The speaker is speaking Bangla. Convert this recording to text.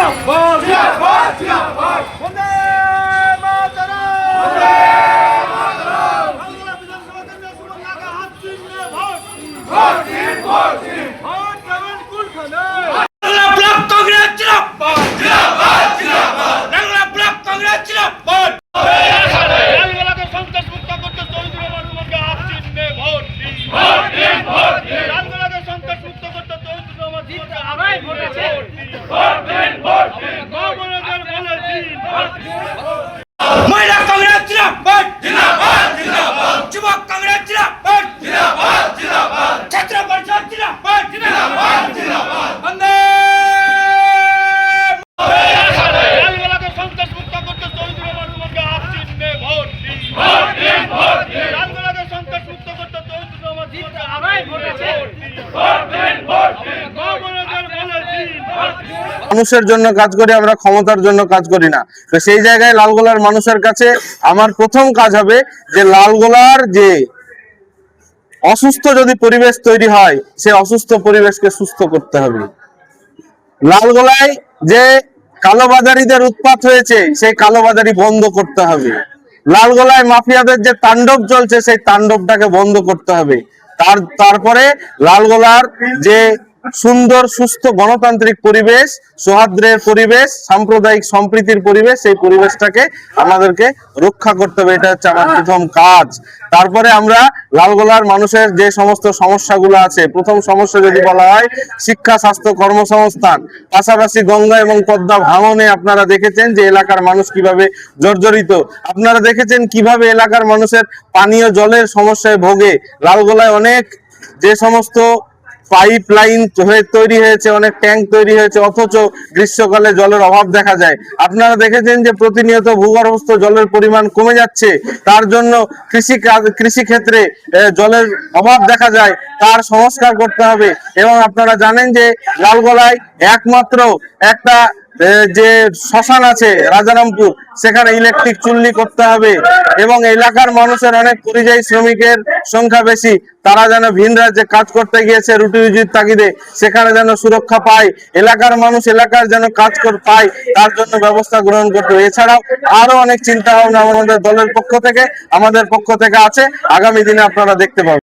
জিন্দাবাদ জিন্দাবাদ জিন্দাবাদ বন্দে মাতরম বন্দে মাতরম বাংলা বিধানসভা কেন্দ্রের সুবর্ণাকে হাত চিহ্নে ভোট ভোট দিন ভোট দিন ভোট দেবেন কোনখানে বাংলা ব্লক কংগ্রেস জিন্দাবাদ জিন্দাবাদ জিন্দাবাদ বাংলা ব্লক কংগ্রেস জিন্দাবাদ লালগোলাকে সন্ত্রাস মুক্ত করতে দরিদ্র মানুষকে হাত চিহ্নে ভোট দিন ভোট দিন ভোট দিন লালগোলাকে সন্ত্রাস মুক্ত করতে দরিদ্র মানুষকে আমরাই ভোটেছে ভোট দিন ভোট দিন গণতন্ত্রের বলে দিন ভোট দিন মহিলা কংগ্রেস জিন্দাবাদ জিন্দাবাদ জিন্দাবাদ যুবক কংগ্রেস জিন্দাবাদ জিন্দাবাদ জিন্দাবাদ ছাত্র পরিষদ জিন্দাবাদ জিন্দাবাদ জিন্দাবাদ বন্দে লালগোলাকে সন্ত্রাস মুক্ত করতে দরিদ্র মানুষকে হাত চিহ্নে ভোট দিন ভোট দিন ভোট দিন লালগোলাকে সন্ত্রাস মুক্ত করতে দরিদ্র মানুষকে আমরাই ভোটেছে ভোট দিন ভোট দিন গণতন্ত্রের বলে দিন ভোট দিন মানুষের জন্য কাজ করি, আমরা ক্ষমতার জন্য কাজ করি না। তো সেই জায়গায় লালগোলার মানুষের কাছে আমার প্রথম কাজ হবে যে লালগোলার যে অসুস্থ যদি পরিবেশ তৈরি হয়, সেই অসুস্থ পরিবেশকে সুস্থ করতে হবে। লালগোলায় যে কালোবাজারিদের উৎপাত হয়েছে, সেই কালোবাজারি বন্ধ করতে হবে। লালগোলায় মাফিয়াদের যে তাণ্ডব চলছে, সেই তাণ্ডবটাকে বন্ধ করতে হবে। তারপরে লালগোলার যে সুন্দর সুস্থ গণতান্ত্রিক পরিবেশ, সৌহার্দ্যের পরিবেশ, সাম্প্রদায়িক সম্প্রীতির পরিবেশ, সেই পরিবেশটাকে আমাদেরকে রক্ষা করতে হবে। এটা হচ্ছে আমার প্রথম কাজ। তারপরে আমরা লালগোলার মানুষের যে সমস্ত সমস্যাগুলো আছে, প্রথম সমস্যা যদি বলা হয় শিক্ষা, স্বাস্থ্য, কর্মসংস্থান, পাশাপাশি গঙ্গা এবং পদ্মা ভাঙনে আপনারা দেখেছেন যে এলাকার মানুষ কিভাবে জর্জরিত। আপনারা দেখেছেন কিভাবে এলাকার মানুষের পানীয় জলের সমস্যায় ভোগে। লালগোলায় অনেক যে সমস্ত পাইপ লাইন তৈরি হয়েছে, অনেক ট্যাঙ্ক তৈরি হয়েছে, অথচ গ্রীষ্মকালে জলের অভাব দেখা যায়। আপনারা দেখেছেন যে প্রতিনিয়ত ভূগর্ভস্থ জলের পরিমাণ কমে যাচ্ছে, তার জন্য কৃষি ক্ষেত্রে জলের অভাব দেখা যায়, তার সংস্কার করতে হবে। এবং আপনারা জানেন যে লালগোলায় একমাত্র একটা যে শ্মশান আছে রাজারামপুর, সেখানে ইলেকট্রিক চুল্লি করতে হবে। এবং এলাকার মানুষের অনেক পরিযায়ী শ্রমিকের সংখ্যা বেশি, তারা যেন ভিন রাজ্যে কাজ করতে গিয়েছে রুটি রুজির তাগিদে, সেখানে যেন সুরক্ষা পায়, এলাকার মানুষ এলাকার যেন কাজ পায়, তার জন্য ব্যবস্থা গ্রহণ করতে হবে। এছাড়াও আরো অনেক চিন্তা ভাবনা আমাদের দলের পক্ষ থেকে, আমাদের পক্ষ থেকে আছে, আগামী দিনে আপনারা দেখতে পাবেন।